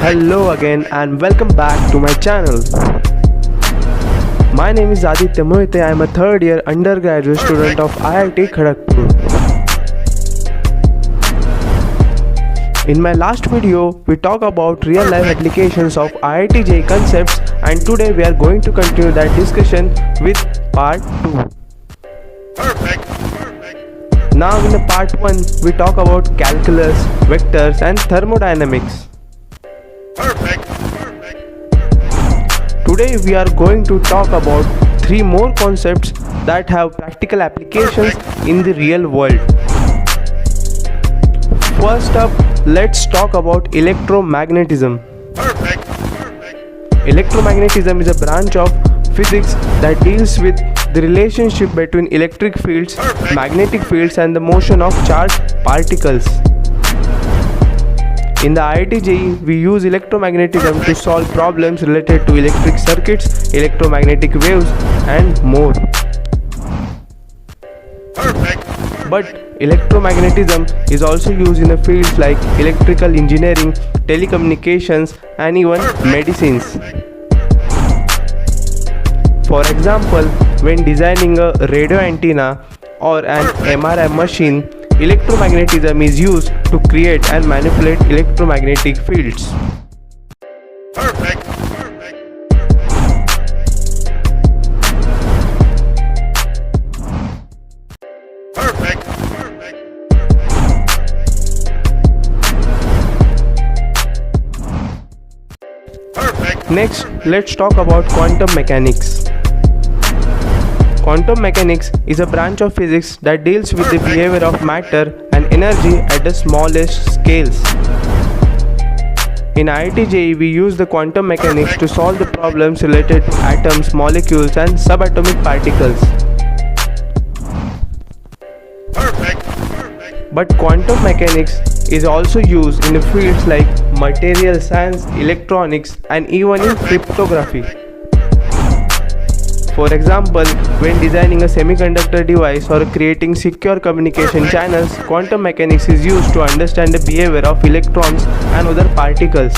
Hello again and welcome back to my channel. My name is Aditya Mohite. I am a third year undergraduate student of IIT Kharagpur. In my last video, we talked about real life applications of IIT JEE concepts, and today we are going to continue that discussion with part 2. Now in the part 1, we talk about calculus, vectors and thermodynamics. Today we are going to talk about 3 more concepts that have practical applications in the real world. First up, let's talk about electromagnetism. Electromagnetism is a branch of physics that deals with the relationship between electric fields, magnetic fields and the motion of charged particles. In the IIT JEE, we use electromagnetism to solve problems related to electric circuits, electromagnetic waves and more. But electromagnetism is also used in the fields like electrical engineering, telecommunications and even medicines. For example, when designing a radio antenna or an MRI machine, electromagnetism is used to create and manipulate electromagnetic fields. Next, let's talk about quantum mechanics. Quantum mechanics is a branch of physics that deals with the behavior of matter and energy at the smallest scales. In IIT JEE, we use the quantum mechanics to solve the problems related to atoms, molecules and subatomic particles. But quantum mechanics is also used in the fields like material science, electronics and even in cryptography. For example, when designing a semiconductor device or creating secure communication channels, quantum mechanics is used to understand the behavior of electrons and other particles.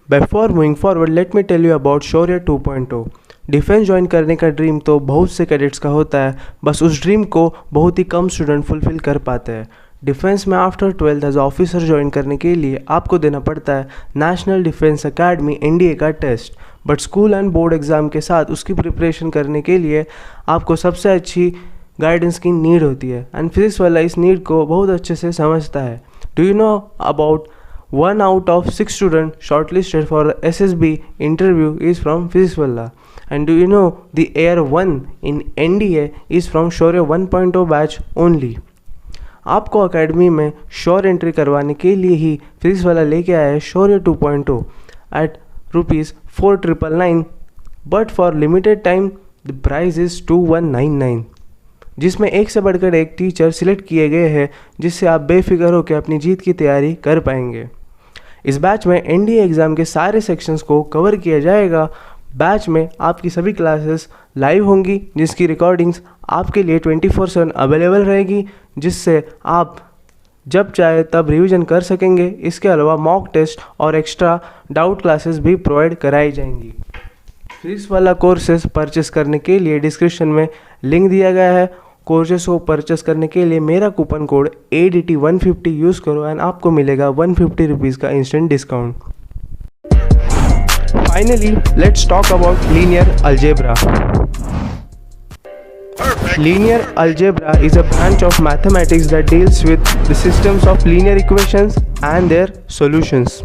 Before moving forward, let me tell you about Shaurya 2.0. Defence join करने का dream तो बहुत से cadets का होता है, बस उस ड्रीम को बहुत ही कम स्टूडेंट फुलफिल कर पाते हैं. डिफेंस में after 12th as officer join करने के लिए आपको देना पड़ता है नेशनल डिफेंस एकेडमी NDA का टेस्ट. But school and board exam के साथ उसकी प्रिपरेशन करने के लिए आपको सबसे अच्छी गाइडेंस की नीड होती है, एंड फिजिक्स वाला इस नीड को बहुत अच्छे से समझता है. Do you know about 1 out of 6 students shortlisted for SSB interview is from Physics Walla. And do you know the Air 1 in NDA is from Shaurya 1.0 batch only. आपको academy में श्योर एंट्री करवाने के लिए ही physics वाला लेके आया है शौर्य 2.0 at ₹4999, but for limited time the price is 2199, जिसमें एक से बढ़कर एक टीचर सिलेक्ट किए गए हैं जिससे आप बेफिक्र होकर अपनी जीत की तैयारी कर पाएंगे. इस बैच में NDA एग्ज़ाम के सारे सेक्शंस को कवर किया जाएगा. बैच में आपकी सभी क्लासेस लाइव होंगी जिसकी रिकॉर्डिंग्स आपके लिए 24/7 अवेलेबल रहेगी, जिससे आप जब चाहे तब रिवीजन कर सकेंगे. इसके अलावा मॉक टेस्ट और एक्स्ट्रा डाउट क्लासेस भी प्रोवाइड कराई जाएंगी. फिजिक्स वाला कोर्सेज परचेस करने के लिए डिस्क्रिप्शन में लिंक दिया गया है. कोर्सेस को परचेस करने के लिए मेरा कूपन कोड ADT150 यूज़ करो एंड आपको मिलेगा 150 रुपीज़ का instant discount. Finally, let's talk about linear algebra. Linear algebra is a branch of mathematics that deals with the systems of linear equations and their solutions.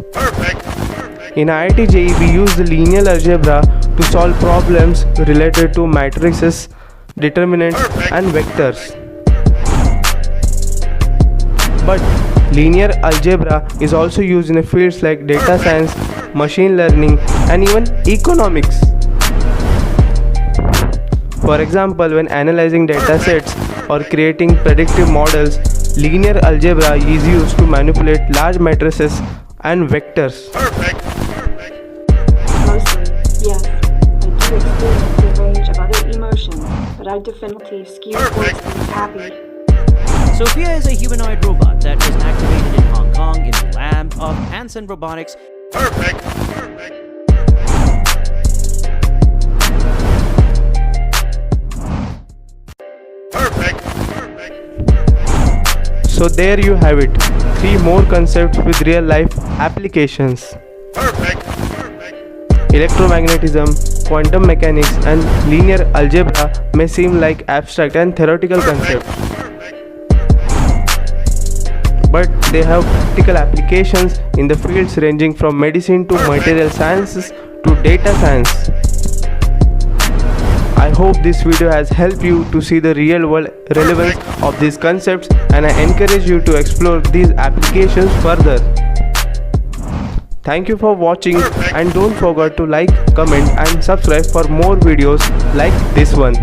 In IIT JEE, we use the linear algebra to solve problems related to matrices, determinants and vectors. But linear algebra is also used in fields like data science, machine learning and even economics. For example, when analyzing data sets or creating predictive models, linear algebra is used to manipulate large matrices and vectors. Mostly, yes. I do experience a range of other emotions, but I definitely skew towards being happy. Sophia is a humanoid robot that was activated in Hong Kong in the lab of Hanson Robotics. So there you have it, 3 more concepts with real life applications. Electromagnetism, quantum mechanics and linear algebra may seem like abstract and theoretical concepts, but they have practical applications in the fields ranging from medicine to material sciences to data science. I hope this video has helped you to see the real world relevance of these concepts, and I encourage you to explore these applications further. Thank you for watching, and don't forget to like, comment and subscribe for more videos like this one.